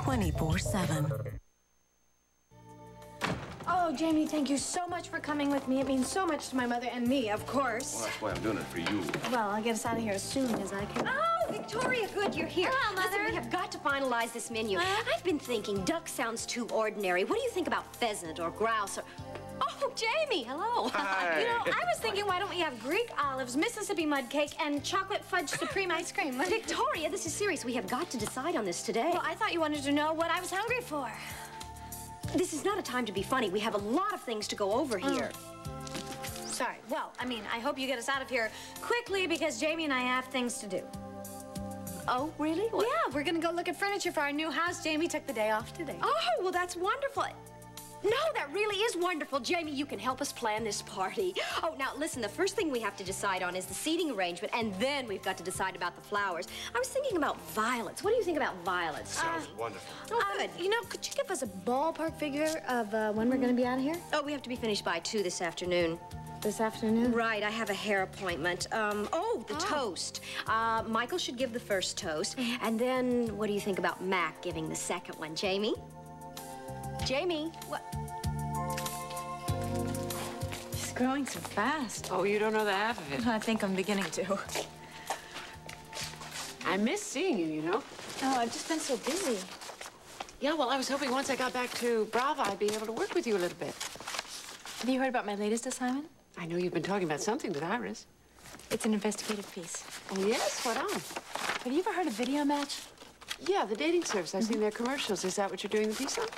24/7. Oh, Jamie, thank you so much for coming with me. It means so much to my mother and me, of course. Well, that's why I'm doing it for you. Well, I'll get us out of here as soon as I can. Oh, Victoria, good, you're here. Hello, Mother. Listen, we have got to finalize this menu. I've been thinking duck sounds too ordinary. What do you think about pheasant or grouse or... Oh, Jamie, hello. Hi. You know, I was thinking, why don't we have Greek olives, Mississippi mud cake, and chocolate fudge supreme ice cream? Victoria, this is serious. We have got to decide on this today. Well, I thought you wanted to know what I was hungry for. This is not a time to be funny. We have a lot of things to go over here. Sorry. Well, I mean, I hope you get us out of here quickly because Jamie and I have things to do. Oh, really? What? Yeah, we're gonna go look at furniture for our new house. Jamie took the day off today. Oh, well, that's wonderful. No, that really is wonderful. Jamie, you can help us plan this party. Oh, now, listen, the first thing we have to decide on is the seating arrangement, and then we've got to decide about the flowers. I was thinking about violets. What do you think about violets? Sounds wonderful. Oh, good. You know, could you give us a ballpark figure of when we're gonna be out of here? Oh, we have to be finished by 2 this afternoon. This afternoon? Right, I have a hair appointment. The toast. Michael should give the first toast. And then, what do you think about Mac giving the second one? Jamie? Jamie, what? She's growing so fast. Oh, you don't know the half of it. I think I'm beginning to. I miss seeing you, you know. Oh, I've just been so busy. Yeah, well, I was hoping once I got back to Brava, I'd be able to work with you a little bit. Have you heard about my latest assignment? I know you've been talking about something with Iris. It's an investigative piece. Oh, yes? What on? Have you ever heard of Video Match? Yeah, the dating service. I've seen their commercials. Is that what you're doing the piece on?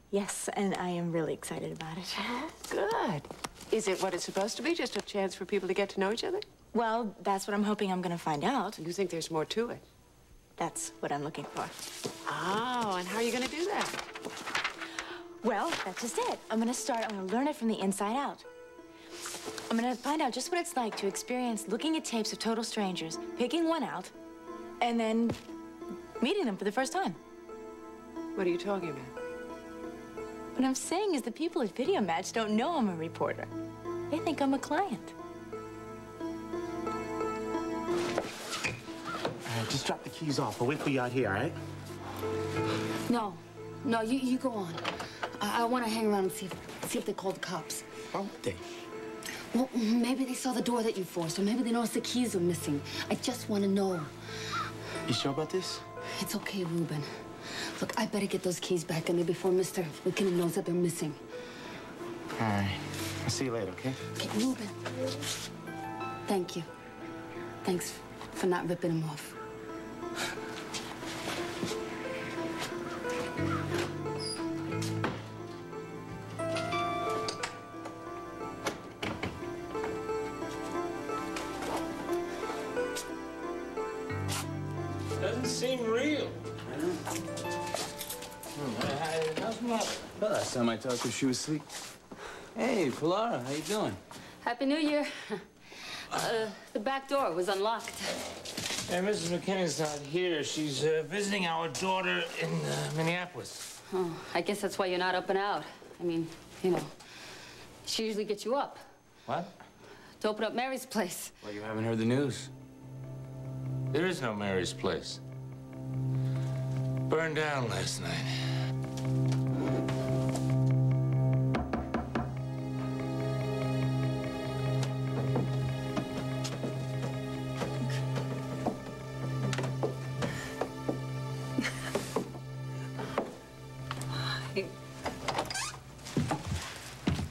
Yes, and I am really excited about it. Oh, good. Is it what it's supposed to be, just a chance for people to get to know each other? Well, that's what I'm hoping I'm gonna find out. You think there's more to it? That's what I'm looking for. Oh, and how are you going to do that? Well, that's just it. I'm gonna learn it from the inside out. I'm gonna find out just what it's like to experience looking at tapes of total strangers, picking one out, and then meeting them for the first time. What are you talking about? What I'm saying is the people at Video Match don't know I'm a reporter. They think I'm a client. Just drop the keys off. I'll wait for you out here, all right? No, you go on. I want to hang around and see if they called the cops. Why would they? Well, maybe they saw the door that you forced, or maybe they noticed the keys are missing. I just want to know. You sure about this? It's okay, Ruben. Look, I better get those keys back in there before Mr. McKinnon knows that they're missing. All right. I'll see you later, okay? Okay, Ruben. Thank you. Thanks for not ripping him off. Doesn't seem real. How's Mother? Well, last time I talked to her, she was asleep. Hey, Pilar, how you doing? Happy New Year. The back door was unlocked. Hey, Mrs. McKinnon's not here. She's visiting our daughter in Minneapolis. Oh, I guess that's why you're not up and out. I mean, you know, she usually gets you up What? to open up Mary's place. Well, you haven't heard the news. There is no Mary's place. Burned down last night.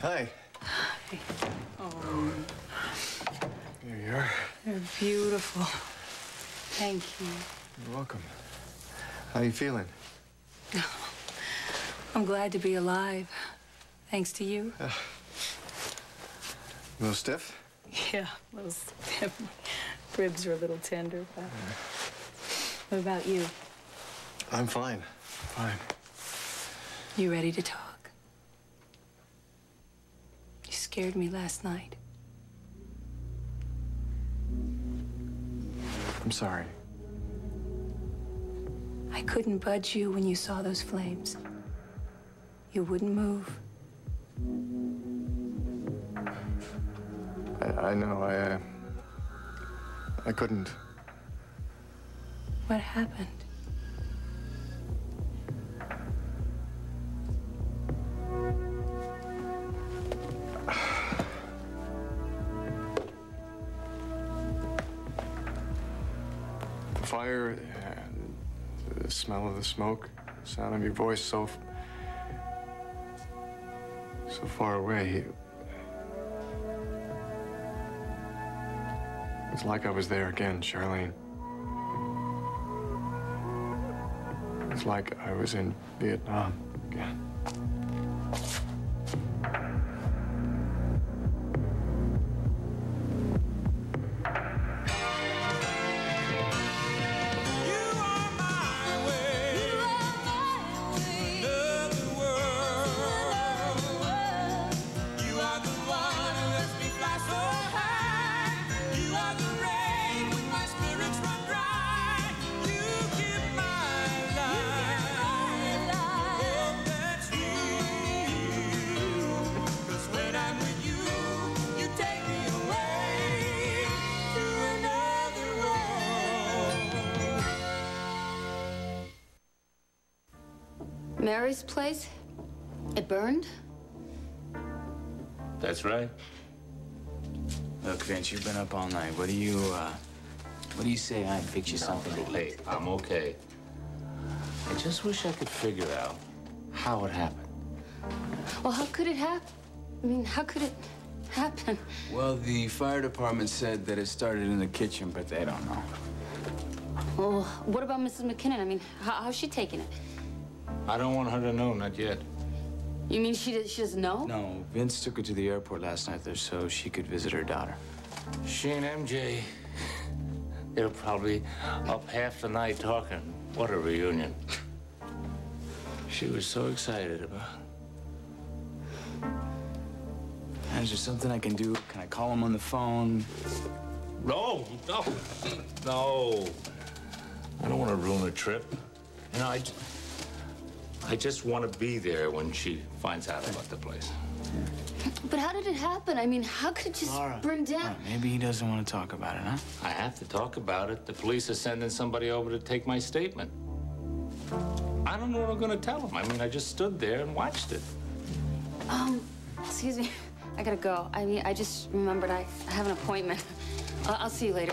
Hi. Oh, Here you are. you're beautiful. Thank you. You're welcome. How you feeling? I'm glad to be alive. Thanks to you. A little stiff? Yeah, those ribs are a little tender, but... What about you? I'm fine. Fine. You ready to talk? You scared me last night. I'm sorry. I couldn't budge you when you saw those flames. You wouldn't move. I know. I couldn't. What happened? And the smell of the smoke, the sound of your voice so far away. It's like I was there again, Charlene. It's like I was in Vietnam again. Mary's place? It burned? That's right. Look, Vince, you've been up all night. What do you say I fix you something to eat? Hey, I'm okay. I just wish I could figure out how it happened. Well, how could it happen? I mean, how could it happen? Well, the fire department said that it started in the kitchen, but they don't know. Well, what about Mrs. McKinnon? I mean, how's she taking it? I don't want her to know, not yet. You mean she doesn't know? No, Vince took her to the airport last night there so she could visit her daughter. She and MJ, they were probably up half the night talking. What a reunion. She was so excited about it. Is there something I can do? Can I call him on the phone? No. I don't want to ruin a trip. You know, I just want to be there when she finds out about the place. But how did it happen? I mean, how could it just burn down? Laura, maybe he doesn't want to talk about it, huh? I have to talk about it. The police are sending somebody over to take my statement. I don't know what I'm going to tell them. I mean, I just stood there and watched it. Excuse me. I gotta go. I mean, I just remembered I have an appointment. I'll see you later.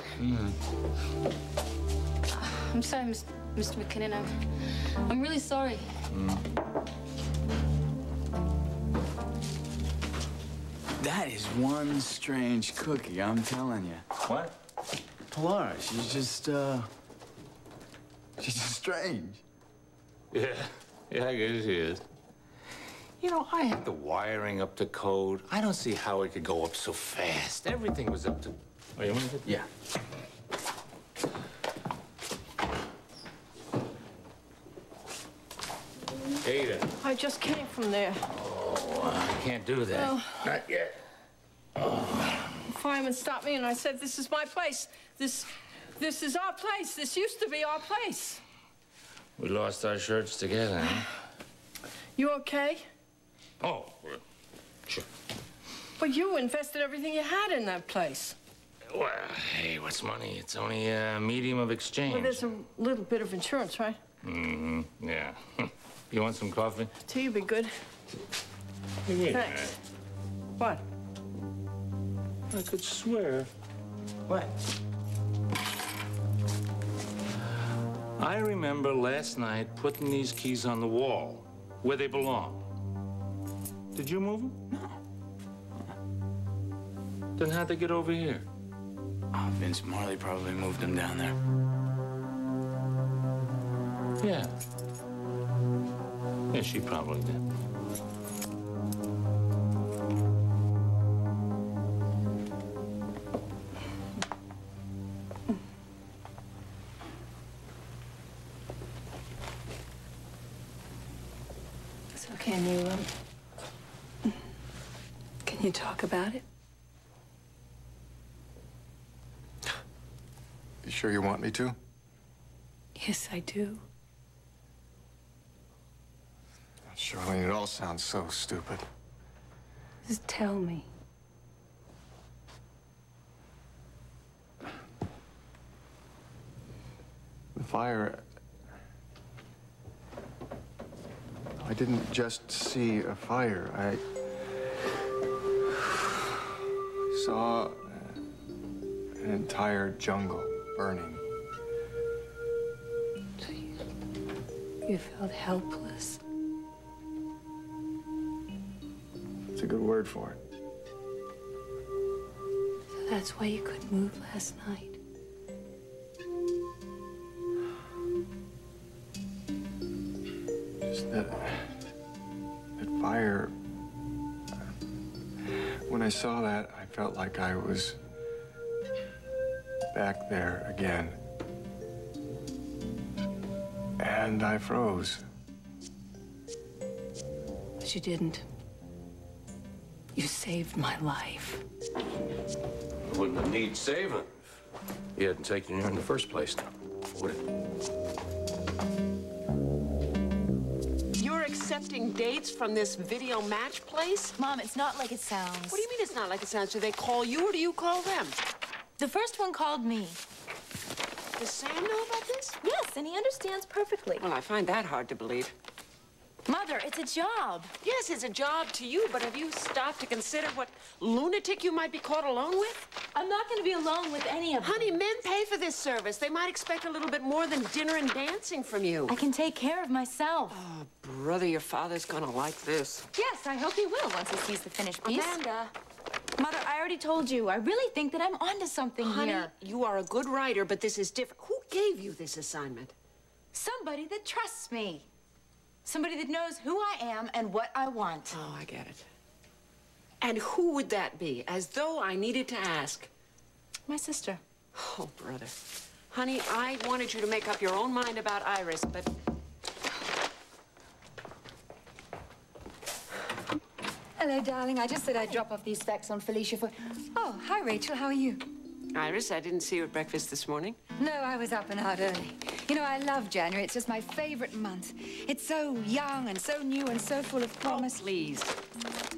I'm sorry, Mr. McKinnon. I'm really sorry. That is one strange cookie, I'm telling you. What? Pilar, she's just strange. Yeah, I guess she is. You know, I had the wiring up to code. I don't see how it could go up so fast. Everything was up to... Oh, you want it? Yeah. Ada. I just came from there. Oh, I can't do that. Oh. Not yet. The fireman stopped me and I said, this is my place. This is our place. This used to be our place. We lost our shirts together, huh? You okay? Oh, sure. But you invested everything you had in that place. Well, hey, what's money? It's only a medium of exchange. Well, there's a little bit of insurance, right? Mm-hmm, yeah. You want some coffee? Tea would be good. Thanks. What? I could swear. What? I remember last night putting these keys on the wall, where they belong. Did you move them? No. Then how'd they get over here? Oh, Vince Marley probably moved them down there. Yeah. Yeah, she probably did. So can you talk about it? You sure you want me to? Yes, I do. Charlene, it all sounds so stupid. Just tell me. The fire... I didn't just see a fire. I saw an entire jungle burning. You felt helpless. It's a good word for it. So that's why you couldn't move last night. Just that fire. When I saw that, I felt like I was back there again. And I froze. But you didn't. You saved my life. Wouldn't have need saving if he hadn't taken you here in the first place, now, would it? You're accepting dates from this video match place? Mom, it's not like it sounds. What do you mean it's not like it sounds? Do they call you or do you call them? The first one called me. Does Sam know about this? Yes, and he understands perfectly. Well, I find that hard to believe. Mother, it's a job. Yes, it's a job to you, but have you stopped to consider what lunatic you might be caught alone with? I'm not going to be alone with any of them. Honey, men pay for this service. They might expect a little bit more than dinner and dancing from you. I can take care of myself. Oh, brother, your father's gonna like this. Yes, I hope he will once he sees the finished piece. Amanda. Mother, I already told you. I really think that I'm onto something Honey, here. you are a good writer, but this is different. Who gave you this assignment? Somebody that trusts me. Somebody that knows who I am and what I want. Oh, I get it. And who would that be? As though I needed to ask. My sister. Oh, brother. Honey, I wanted you to make up your own mind about Iris, but... Hello, darling. I just said I'd drop off these facts on Felicia for... Oh, hi, Rachel. How are you? Iris, I didn't see you at breakfast this morning. No, I was up and out early. You know, I love January. It's just my favorite month. It's so young and so new and so full of promise. Oh, please.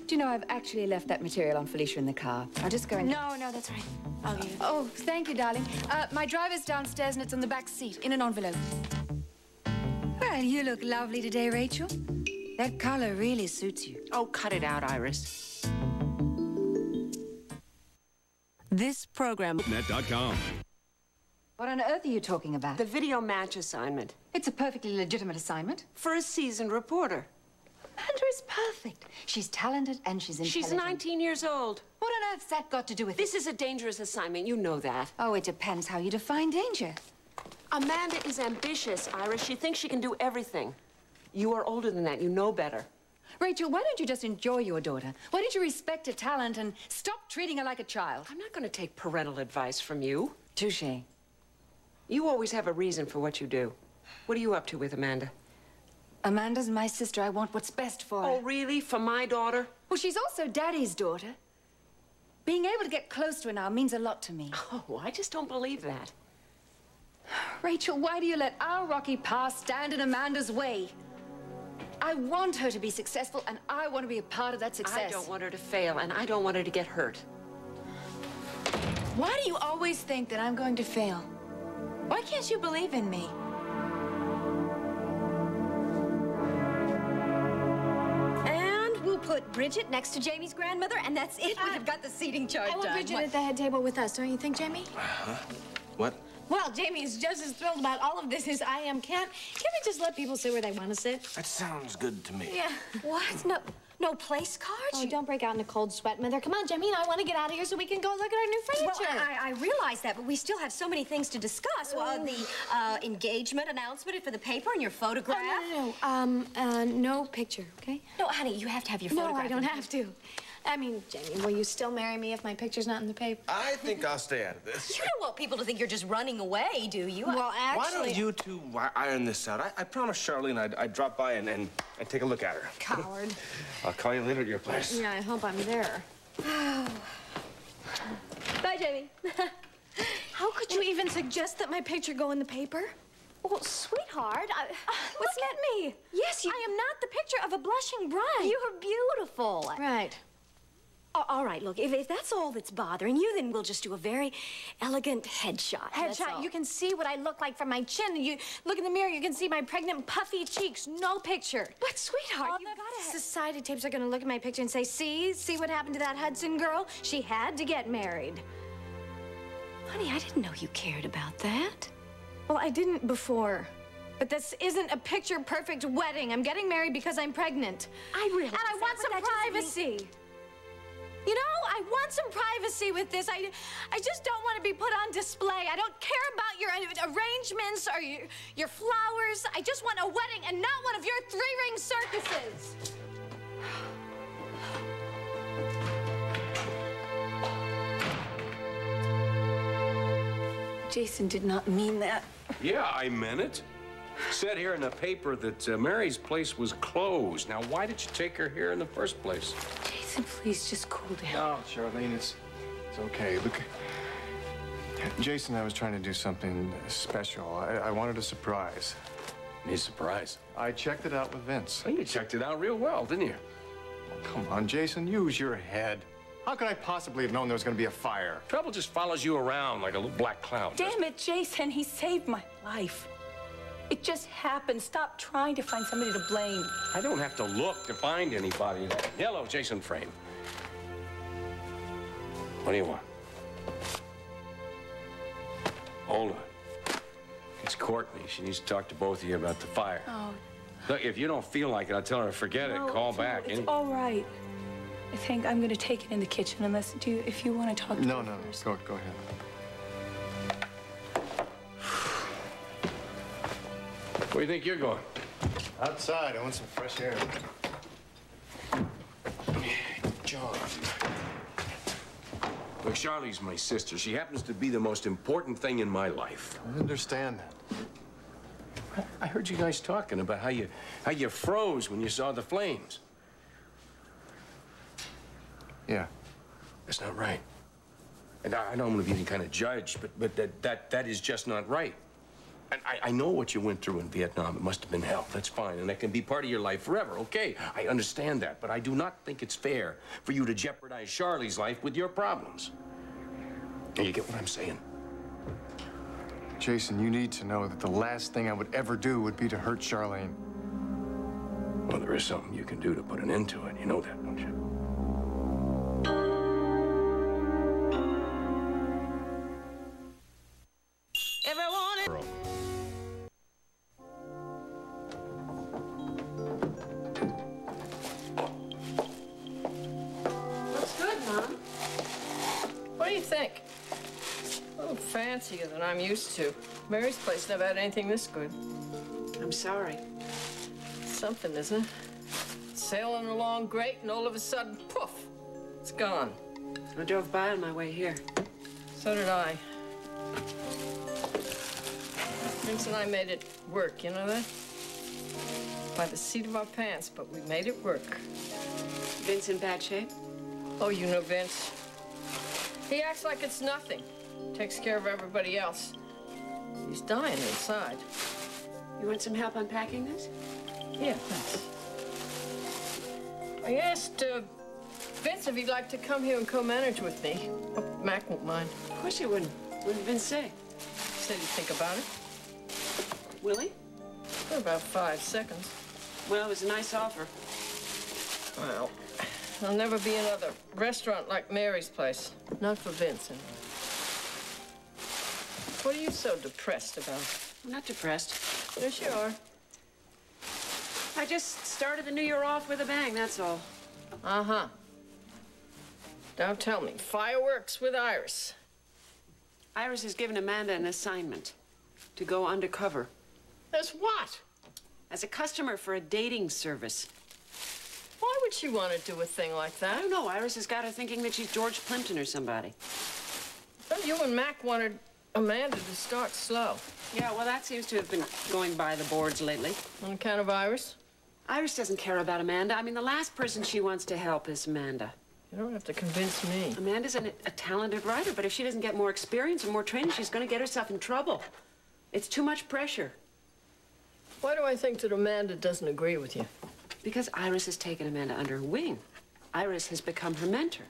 Do you know, I've actually left that material on Felicia in the car. I'll just go and... No, that's right. I'll get it. Oh, thank you, darling. My driver's downstairs and it's on the back seat, in an envelope. Well, you look lovely today, Rachel. That color really suits you. Oh, cut it out, Iris. This program... Net.com. What on earth are you talking about? The video match assignment. It's a perfectly legitimate assignment. For a seasoned reporter. Amanda is perfect. She's talented and she's intelligent. She's 19 years old. What on earth's that got to do with This is a dangerous assignment. You know that. Oh, it depends how you define danger. Amanda is ambitious, Iris. She thinks she can do everything. You are older than that. You know better. Rachel, why don't you just enjoy your daughter? Why don't you respect her talent and stop treating her like a child? I'm not going to take parental advice from you. Touché. You always have a reason for what you do. What are you up to with Amanda? Amanda's my sister. I want what's best for her. Oh, really? For my daughter? Well, she's also Daddy's daughter. Being able to get close to her now means a lot to me. Oh, I just don't believe that. Rachel, why do you let our rocky past stand in Amanda's way? I want her to be successful, and I want to be a part of that success. I don't want her to fail, and I don't want her to get hurt. Why do you always think that I'm going to fail? Why can't you believe in me? And we'll put Bridget next to Jamie's grandmother, and that's it. We have got the seating chart I want done. Bridget at the head table with us, don't you think, Jamie? Huh? What? Well, Jamie is just as thrilled about all of this as I am. Can't we just let people sit where they want to sit? That sounds good to me. Yeah. What? No place cards? Oh, don't break out in a cold sweat, Mother. Come on, Jamie and I want to get out of here so we can go look at our new furniture. Well, I realize that, but we still have so many things to discuss. Well, the engagement announcement for the paper and your photograph. No picture, okay? No, honey, you have to have your photograph. No, I don't have to. I mean, Jamie, will you still marry me if my picture's not in the paper? I think I'll stay out of this. You don't want people to think you're just running away, do you? Well, actually... Why don't you two iron this out? I promised Charlene I'd drop by and take a look at her. Coward. I'll call you later at your place. Yeah, I hope I'm there. Bye, Jamie. How could you even suggest that my picture go in the paper? Well, sweetheart, Look at me. Yes, you... I am not the picture of a blushing bride. You're beautiful. Right. All right, look, if that's all that's bothering you, then we'll just do a very elegant headshot. Headshot, you can see what I look like from my chin. You look in the mirror, you can see my pregnant, puffy cheeks. No picture. But, sweetheart, All you the gotta... society tapes are gonna look at my picture and say, see what happened to that Hudson girl? She had to get married. Honey, I didn't know you cared about that. Well, I didn't before. But this isn't a picture-perfect wedding. I'm getting married because I'm pregnant. And I want some privacy. You know, I want some privacy with this. I just don't want to be put on display. I don't care about your arrangements or your flowers. I just want a wedding and not one of your three-ring circuses. Jason did not mean that. Yeah, I meant it. Said here in the paper that Mary's place was closed. Now, why did you take her here in the first place? Jason, please just cool down. No, Charlene, it's okay. Look, Jason, I was trying to do something special. I wanted a surprise. Need a surprise? I checked it out with Vince. Well, you checked it out real well, didn't you? Come on, Jason, use your head. How could I possibly have known there was going to be a fire? Trouble just follows you around like a little black cloud. Damn it, Jason, he saved my life. It just happened. Stop trying to find somebody to blame. I don't have to look to find anybody. Yellow Jason frame. What do you want? Hold on. It's Courtney. She needs to talk to both of you about the fire. Oh. Look, if you don't feel like it, I'll tell her to forget it. Call back. It's all right. I think I'm going to take it in the kitchen unless if you want to talk to No, me no, first. go ahead. Where do you think you're going? Outside. I want some fresh air. John. Look, Charlie's my sister. She happens to be the most important thing in my life. I understand that. I heard you guys talking about how you froze when you saw the flames. Yeah. That's not right. And I don't want to be any kind of judge, but that is just not right. And I know what you went through in Vietnam. It must have been hell. That's fine. And that can be part of your life forever. Okay, I understand that. But I do not think it's fair for you to jeopardize Charlie's life with your problems. And you get what I'm saying? Jason, you need to know that the last thing I would ever do would be to hurt Charlene. Well, there is something you can do to put an end to it. You know that, don't you? Fancier than I'm used to. Mary's place never had anything this good. I'm sorry. Something, isn't it? Sailing along great, and all of a sudden, poof, it's gone. I drove by on my way here. So did I. Vince and I made it work, you know that? By the seat of our pants, but we made it work. Vince in bad shape? Oh, you know Vince. He acts like it's nothing. Takes care of everybody else. He's dying inside. You want some help unpacking this? Yeah, thanks. I asked Vince if he'd like to come here and co-manage with me. Hope Mac won't mind. Of course he wouldn't. What did Vince say? Said he'd think about it. Will he? For about 5 seconds. Well, it was a nice offer. Well, there'll never be another restaurant like Mary's place. Not for Vince, anyway. What are you so depressed about? I'm not depressed. Yes, you are. I just started the new year off with a bang, that's all. Uh-huh. Don't tell me. Fireworks with Iris. Iris has given Amanda an assignment to go undercover. As what? As a customer for a dating service. Why would she want to do a thing like that? I don't know. Iris has got her thinking that she's George Plimpton or somebody. Well, you and Mac wanted Amanda to start slow. Yeah, well, that seems to have been going by the boards lately. On account of Iris? Iris doesn't care about Amanda. I mean, the last person she wants to help is Amanda. You don't have to convince me. Amanda's a talented writer, but if she doesn't get more experience and more training, she's going to get herself in trouble. It's too much pressure. Why do I think that Amanda doesn't agree with you? Because Iris has taken Amanda under her wing. Iris has become her mentor.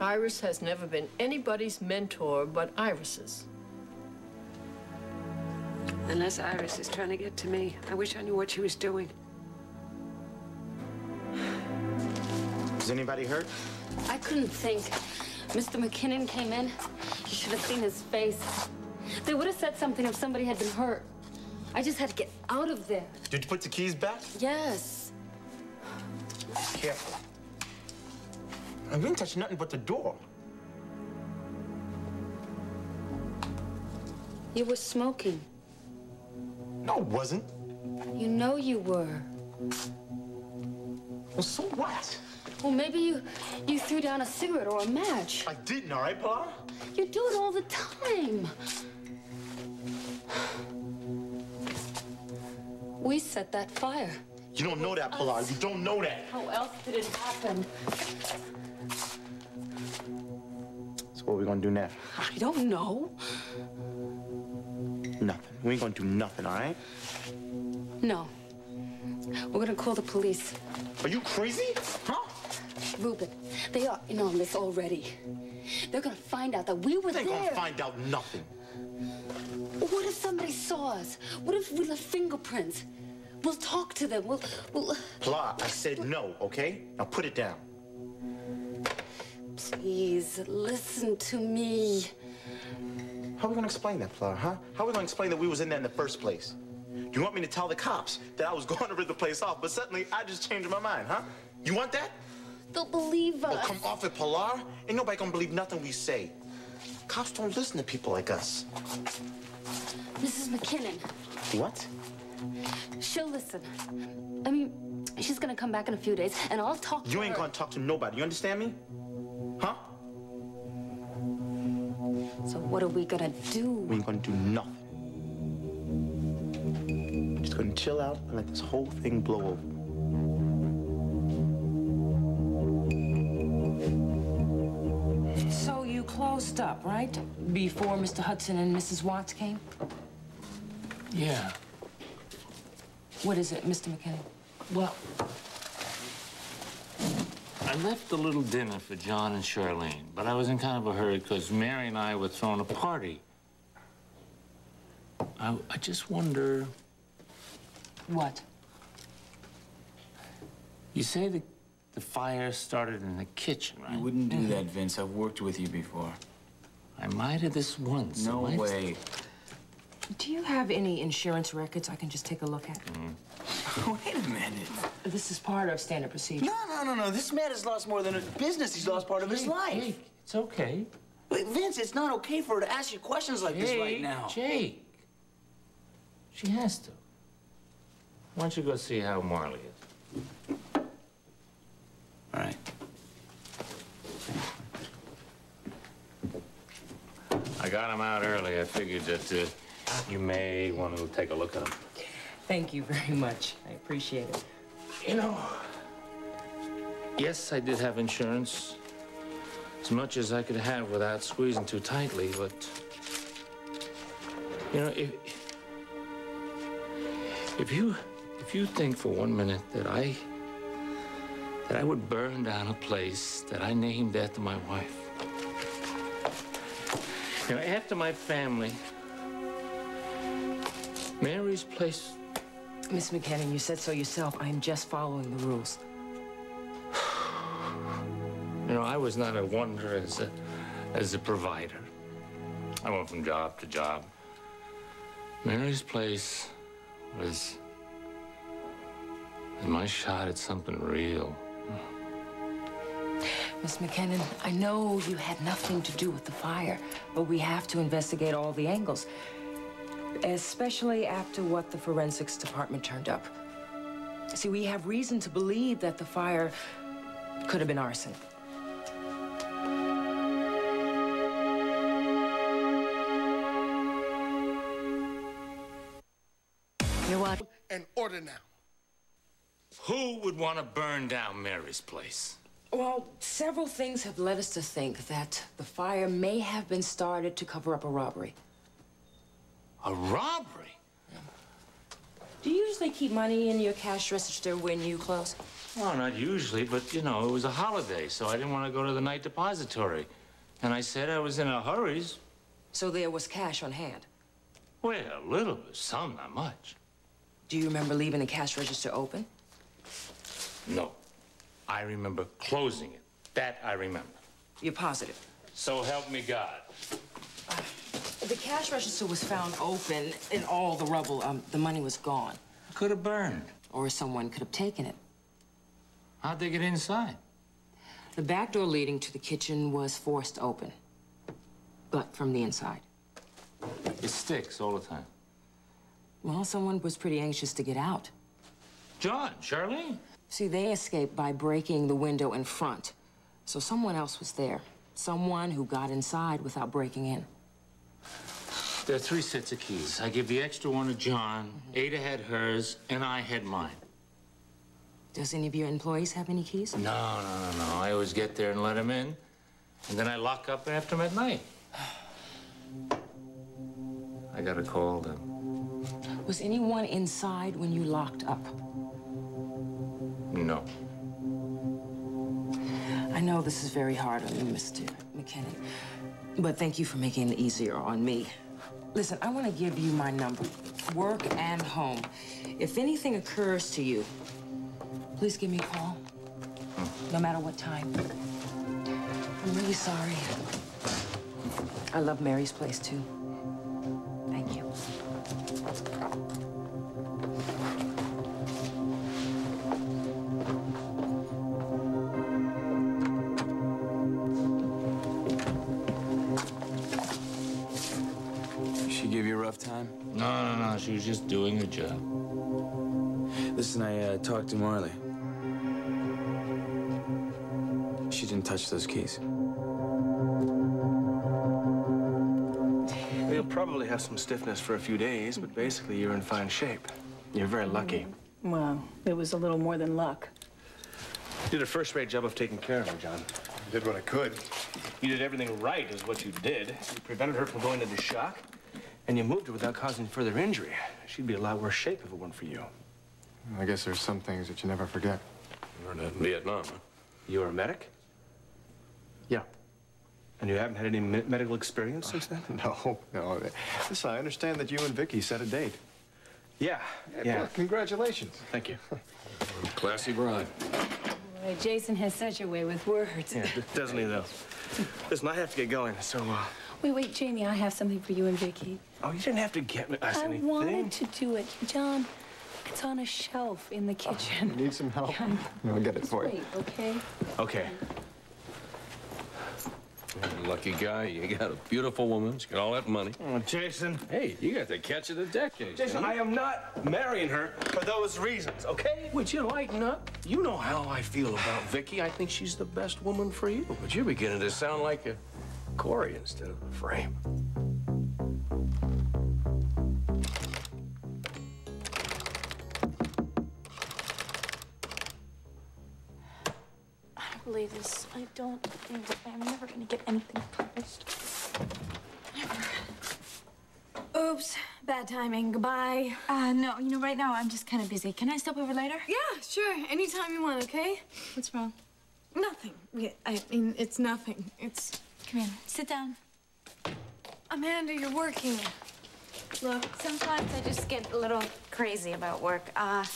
Iris has never been anybody's mentor but Iris's. Unless Iris is trying to get to me. I wish I knew what she was doing. Is anybody hurt? I couldn't think. Mr. McKinnon came in. You should have seen his face. They would have said something if somebody had been hurt. I just had to get out of there. Did you put the keys back? Yes. Careful. I didn't touch nothing but the door. You were smoking. No, it wasn't. You know you were. Well, so what? Well, maybe you threw down a cigarette or a match. I didn't, all right, Pilar? You do it all the time. We set that fire. You don't know that, Pilar. You don't know that. How else did it happen? So what are we gonna do now? I don't know. Nothing. We ain't gonna do nothing, all right? No. We're gonna call the police. Are you crazy? Huh? Ruben, they are in on this already. They're gonna find out that we were there. They ain't gonna find out nothing. What if somebody saw us? What if we left fingerprints? We'll talk to them. We'll... Pilar, I said no, okay? Now put it down. Please, listen to me. How are we gonna explain that, Pilar, huh? How are we gonna explain that we was in there in the first place? Do you want me to tell the cops that I was going to rip the place off, but suddenly I just changed my mind, huh? You want that? They'll believe us. Oh, come off it, Pilar. Ain't nobody gonna believe nothing we say. Cops don't listen to people like us. Mrs. McKinnon. What? She'll listen. I mean, she's gonna come back in a few days, and I'll talk to her. You ain't gonna talk to nobody. You understand me? Huh? So what are we gonna do? We ain't gonna do nothing. We're just gonna chill out and let this whole thing blow over. So you closed up, right? Before Mr. Hudson and Mrs. Watts came? Yeah. What is it, Mr. McKinnon? Well, I left a little dinner for John and Charlene, but I was in kind of a hurry because Mary and I were throwing a party. I just wonder... What? You say the fire started in the kitchen, right? You wouldn't do that, Vince. I've worked with you before. I might have this once. No way. Do you have any insurance records I can just take a look at? Wait a minute. This is part of standard procedure. No. This man has lost more than a business. He's lost part of his life. Jake, it's okay. Wait, Vince, it's not okay for her to ask you questions like this right now. Jake. She has to. Why don't you go see how Marley is? All right. I got him out early. I figured that you may want to take a look at him. Thank you very much. I appreciate it. You know, yes, I did have insurance. As much as I could have without squeezing too tightly, but... You know, if you think for 1 minute that I would burn down a place that I named after my wife. You know, after my family, Mary's place... Miss McKinnon, you said so yourself. I'm just following the rules. You know, I was not a wonder as a provider. I went from job to job. Mary's place was my shot at something real. Miss McKinnon, I know you had nothing to do with the fire, but we have to investigate all the angles, especially after what the forensics department turned up. See, we have reason to believe that the fire could have been arson. You what? And order now. Who would want to burn down Mary's place? Well, several things have led us to think that the fire may have been started to cover up a robbery. A robbery? Do you usually keep money in your cash register when you close? Well, not usually, but, you know, it was a holiday, so I didn't want to go to the night depository. And I said I was in a hurry. So there was cash on hand? Well, a little bit, some, not much. Do you remember leaving the cash register open? No. I remember closing it. That I remember. You're positive? So help me God. The cash register was found open in all the rubble. The money was gone. Could have burned. Or someone could have taken it. How'd they get inside? The back door leading to the kitchen was forced open, but from the inside. It sticks all the time. Well, someone was pretty anxious to get out. John, Charlene? See, they escaped by breaking the window in front. So someone else was there. Someone who got inside without breaking in. There are 3 sets of keys. I give the extra one to John, Ada had hers, and I had mine. Does any of your employees have any keys? No. I always get there and let them in, and then I lock up after them at night. I gotta call them. Was anyone inside when you locked up? No. I know this is very hard on you, Mr. McKinnon, but thank you for making it easier on me. Listen, I want to give you my number, work and home. If anything occurs to you, please give me a call, no matter what time. I'm really sorry. I love Mary's place, too. Thank you. She give you a rough time? No. She was just doing her job. Listen, I talked to Marley. She didn't touch those keys. You'll probably have some stiffness for a few days, but basically you're in fine shape. You're very lucky. Well, it was a little more than luck. You did a first-rate job of taking care of her, John. Did what I could. You did everything right, is what you did. You prevented her from going into shock, and you moved her without causing further injury. She'd be in a lot worse shape if it weren't for you. I guess there's some things that you never forget. You learned that in Vietnam, huh? You were a medic? Yeah. And you haven't had any medical experience since then? No. Listen, I understand that you and Vicky set a date. Yeah. Well, congratulations. Thank you. Classy bride. Boy, Jason has such a way with words. Yeah, doesn't he, though? Listen, I have to get going, so, Wait, Jamie, I have something for you and Vicky. Oh, you didn't have to get us anything. I wanted to do it. John, it's on a shelf in the kitchen. You need some help? I'll get it for you. Wait, okay? Okay. You're a lucky guy. You got a beautiful woman. She's got all that money. Oh, Jason. Hey, you got the catch of the decade. Jason, I am not marrying her for those reasons, okay? Would you lighten up? You know how I feel about Vicky. I think she's the best woman for you. But you're beginning to sound like a Corey instead of a frame. I don't believe this. I don't think that I'm never gonna get anything published. Never. Oops, bad timing. Goodbye. No, right now I'm just kind of busy. Can I stop over later? Yeah, sure. Anytime you want, okay? What's wrong? Nothing. I mean, it's nothing. It's... Come here. Sit down. Amanda, you're working. Look, sometimes I just get a little crazy about work. I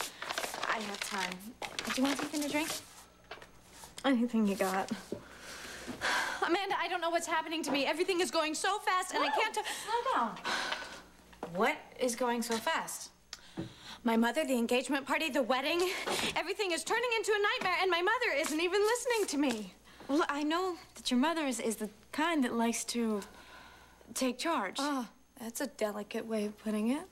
have time. Do you want something to drink? Anything you got. Amanda, I don't know what's happening to me. Everything is going so fast, and I can't... Slow down. What is going so fast? My mother, the engagement party, the wedding, everything is turning into a nightmare, and my mother isn't even listening to me. Well, I know that your mother is the kind that likes to take charge. Oh, that's a delicate way of putting it.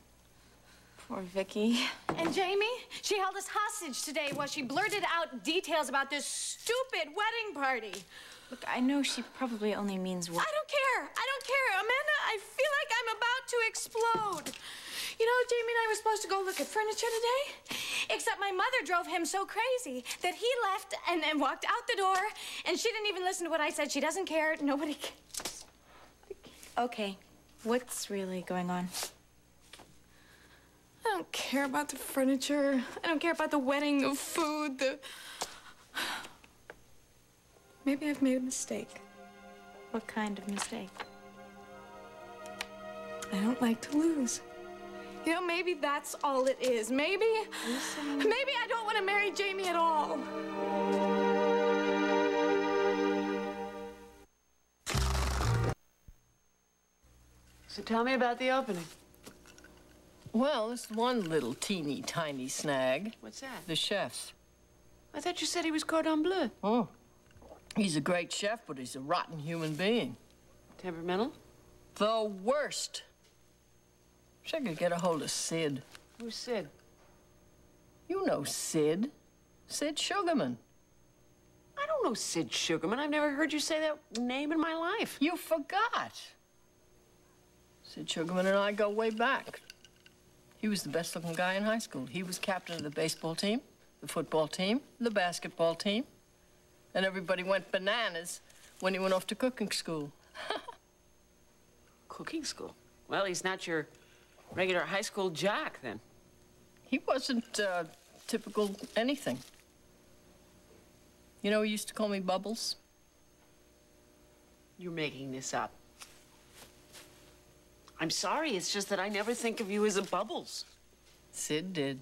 Poor Vicky. And Jamie, she held us hostage today while she blurted out details about this stupid wedding party. Look, I know she probably only means work. I don't care. Amanda, I feel like I'm about to explode. You know, Jamie and I were supposed to go look at furniture today, except my mother drove him so crazy that he left and walked out the door, and she didn't even listen to what I said. She doesn't care. Nobody cares. Okay, what's really going on? I don't care about the furniture. I don't care about the wedding, the food, Maybe I've made a mistake. What kind of mistake? I don't like to lose. You know, maybe that's all it is. Maybe I don't want to marry Jamie at all. So tell me about the opening. Well, there's one little teeny tiny snag. What's that? The chef. I thought you said he was cordon bleu. Oh. He's a great chef, but he's a rotten human being. Temperamental? The worst. Wish I could get a hold of Sid. Who's Sid? You know Sid. Sid Sugarman. I don't know Sid Sugarman. I've never heard you say that name in my life. You forgot. Sid Sugarman and I go way back. He was the best-looking guy in high school. He was captain of the baseball team, the football team, the basketball team. And everybody went bananas when he went off to cooking school. Cooking school? Well, he's not your regular high school jock, then. He wasn't typical anything. You know, he used to call me Bubbles. You're making this up. I'm sorry, it's just that I never think of you as a Bubbles. Sid did.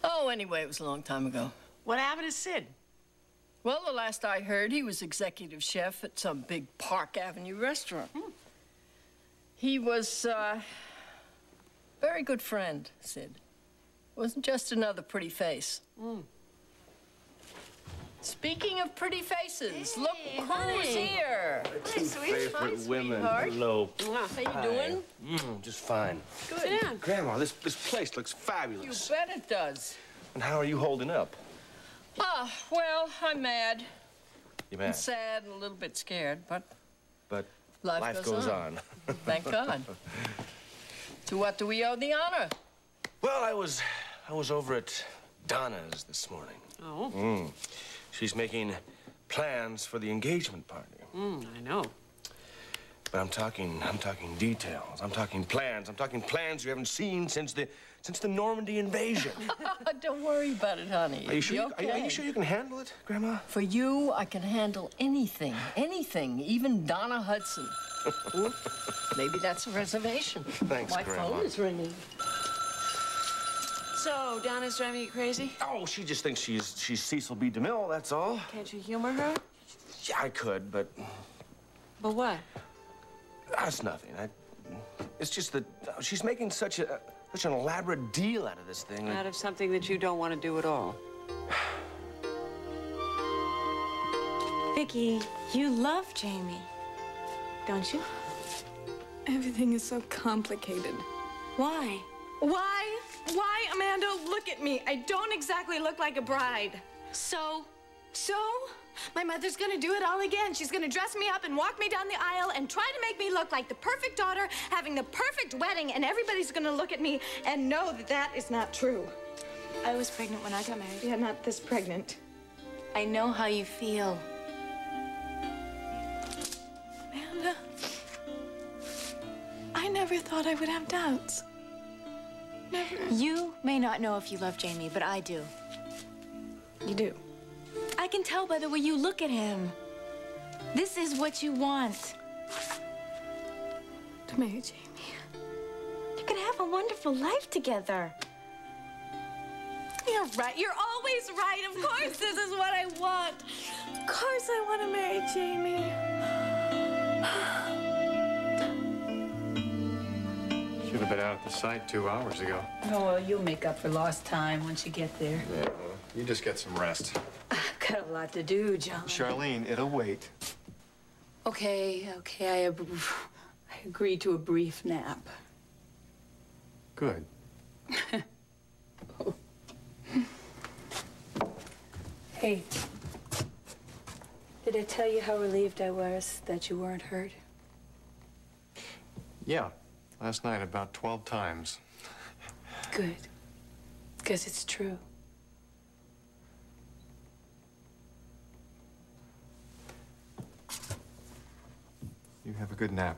Oh, anyway, it was a long time ago. What happened to Sid? Well, the last I heard, he was executive chef at some big Park Avenue restaurant. He was very good friend, Sid. Wasn't just another pretty face. Speaking of pretty faces, look who's here. Two favorite women. sweetheart. Hello. How you doing? Just fine. Good. Sit down. Grandma, this place looks You fabulous. bet it does. And how are you holding up? Ah, well, I'm mad. You And mad? sad and a little bit scared, but But life goes on. Thank God. To what do we owe the honor? Well, I was over at Donna's this morning. Oh? She's making plans for the engagement party. I know. But I'm talking details. I'm talking plans you haven't seen since the Normandy invasion. Don't worry about it, honey. Are you sure? It'll be Are okay. you sure you can handle it, Grandma? For you, I can handle anything, even Donna Hudson. Ooh, maybe that's a reservation. Thanks, My Grandma. phone is ringing. So, Donna's driving you crazy? Oh, she just thinks she's Cecil B. DeMille, that's all. Can't you humor her? Yeah, I could, but But what? that's nothing. It's just that she's making such an elaborate deal out of this thing. Out of something that you don't want to do at all. Vicky, you love Jamie, don't you? Everything is so complicated. Why? Why? Why, Amanda? Look at me. I don't exactly look like a bride. So? My mother's gonna do it all again. She's gonna dress me up and walk me down the aisle and try to make me look like the perfect daughter, having the perfect wedding, and everybody's gonna look at me and know that that is not true. I was pregnant when I got married. Yeah, not this pregnant. I know how you feel. Amanda, I never thought I would have doubts. Never. You may not know if you love Jamie, but I do. You do. I can tell by the way you look at him. This is what you want. To marry Jamie. You can have a wonderful life together. You're right. You're always right. Of course, this is what I want. Of course, I want to marry Jamie. Should have been out at the site 2 hours ago. Oh, well, you'll make up for lost time once you get there. Yeah, well, you just get some rest. I've got a lot to do, John. Charlene, it'll wait. Okay, I agree to a brief nap. Good. Hey, did I tell you how relieved I was that you weren't hurt? Yeah, last night about 12 times. Good, because it's true. You have a good nap.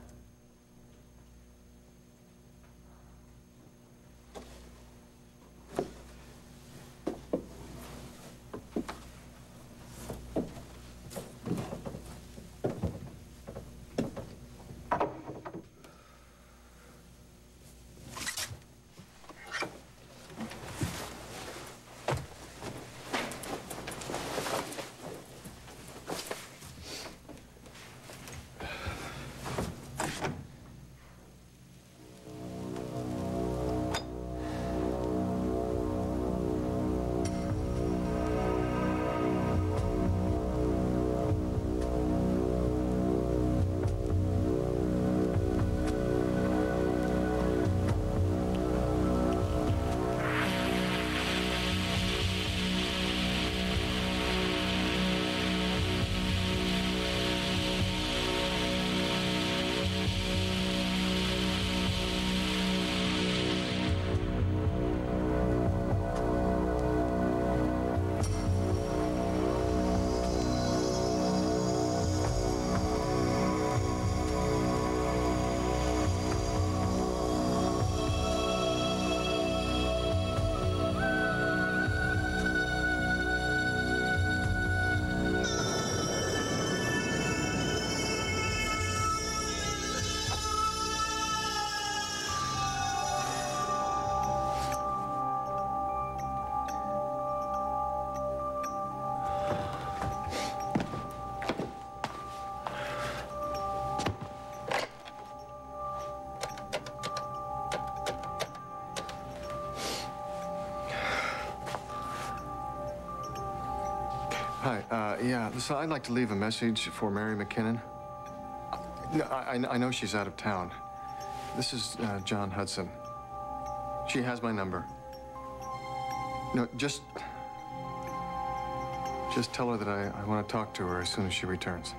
Hi, yeah, so I'd like to leave a message for Mary McKinnon. No, I know she's out of town. This is John Hudson. She has my number. No, just tell her that I want to talk to her as soon as she returns.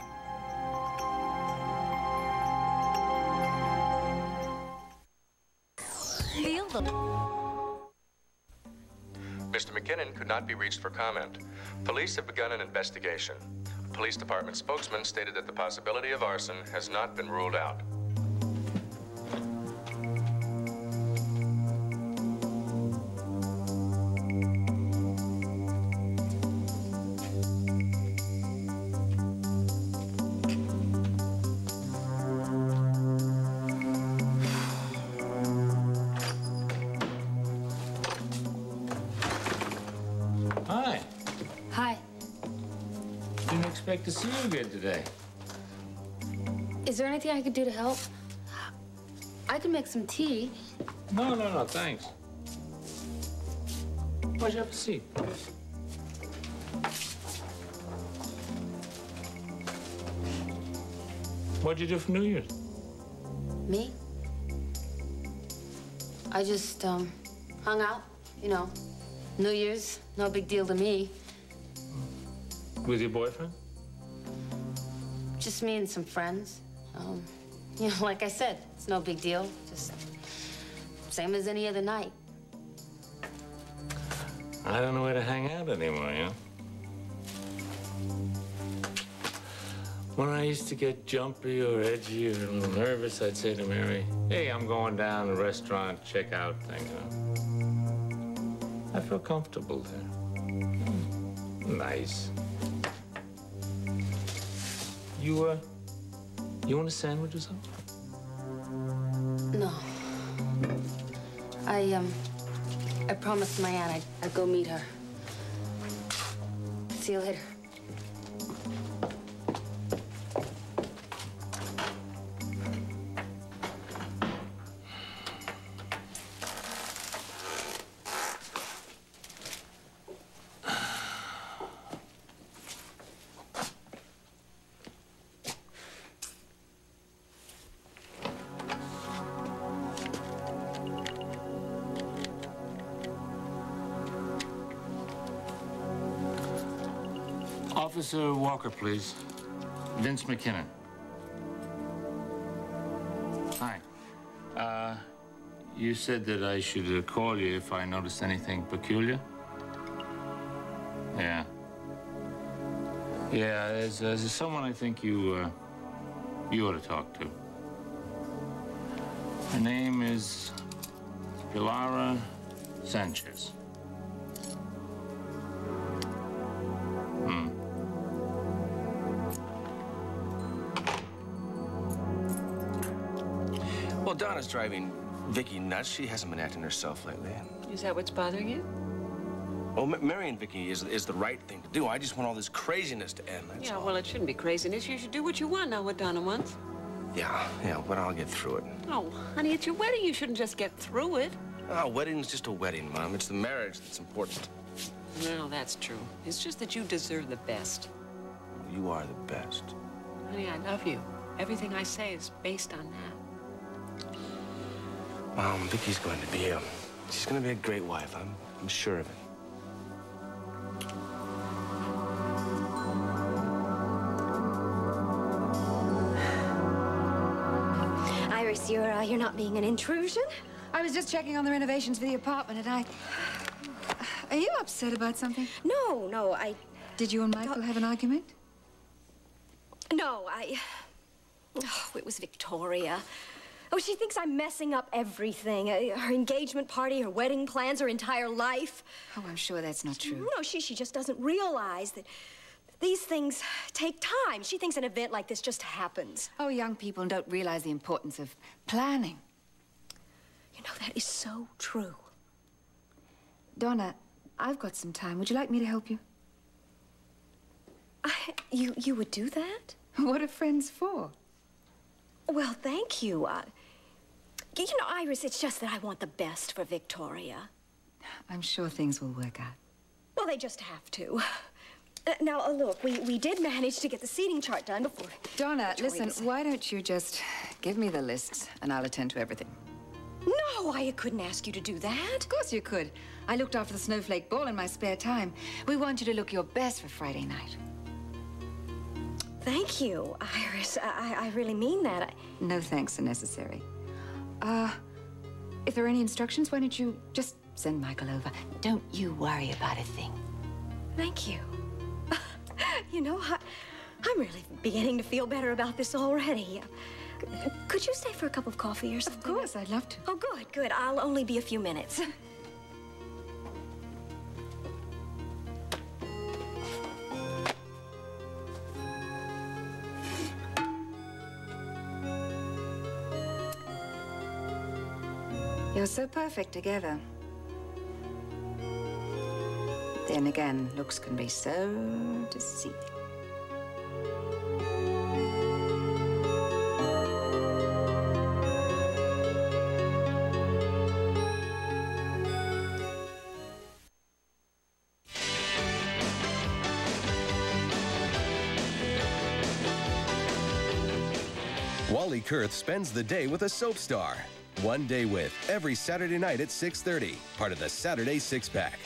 Mr. McKinnon could not be reached for comment. Police have begun an investigation. A police department spokesman stated that the possibility of arson has not been ruled out. Hi. Hi. Didn't expect to see you again today. Is there anything I could do to help? I can make some tea. No, thanks. Why don't you have a seat? What'd you do for New Year's? Me? I just, hung out, you know. New Year's, no big deal to me. With your boyfriend? Just me and some friends. You know, like I said, it's no big deal. Just same as any other night. I don't know where to hang out anymore, you know? When I used to get jumpy or edgy or a little nervous, I'd say to Mary, hey, I'm going down to a restaurant, check out thing, you know? I feel comfortable there. Nice. You want a sandwich or something? No. I promised my aunt I'd go meet her. See you later. Officer Walker, please. Vince McKinnon. Hi. You said that I should call you if I noticed anything peculiar? Yeah. Yeah, there's someone I think you ought to talk to. Her name is Pilar Sanchez. Well, Donna's driving Vicky nuts. She hasn't been acting herself lately. Is that what's bothering you? Well, marrying Vicky is the right thing to do. I just want all this craziness to end, that's all. Well, it shouldn't be craziness. You should do what you want, not what Donna wants. Yeah, but I'll get through it. Oh, honey, it's your wedding. You shouldn't just get through it. Oh, wedding's just a wedding, Mom. It's the marriage that's important. Well, that's true. It's just that you deserve the best. You are the best. Honey, I love you. Everything I say is based on that. Mom, Vicky's going to be she's going to be a great wife. I'm sure of it. Iris, you're not being an intrusion. I was just checking on the renovations for the apartment, and Are you upset about something? No, I... Did you and Michael have an argument? No, Oh, it was Victoria. Oh, she thinks I'm messing up everything. Her engagement party, her wedding plans, her entire life. Oh, I'm sure that's not true. No, she just doesn't realize that these things take time. She thinks an event like this just happens. Oh, young people don't realize the importance of planning. You know, that is so true. Donna, I've got some time. Would you like me to help you? You would do that? What are friends for? Well, thank you. You know, Iris, it's just that I want the best for Victoria. I'm sure things will work out. Well, they just have to. Now, look, we did manage to get the seating chart done before. Donna, listen, why don't you just give me the lists and I'll attend to everything. No, I couldn't ask you to do that. Of course you could. I looked after the Snowflake Ball in my spare time. We want you to look your best for Friday night. Thank you, Iris. I really mean that. No thanks are necessary. If there are any instructions, why don't you just send Michael over? Don't you worry about a thing. Thank you. You know, I'm really beginning to feel better about this already. Could you stay for a cup of coffee or something? Of course, I'd love to. Oh, good, good. I'll only be a few minutes. You're so perfect together. Then again, looks can be so deceiving. Wally Kurth spends the day with a soap star. One Day With, every Saturday night at 6:30, part of the Saturday Six Pack.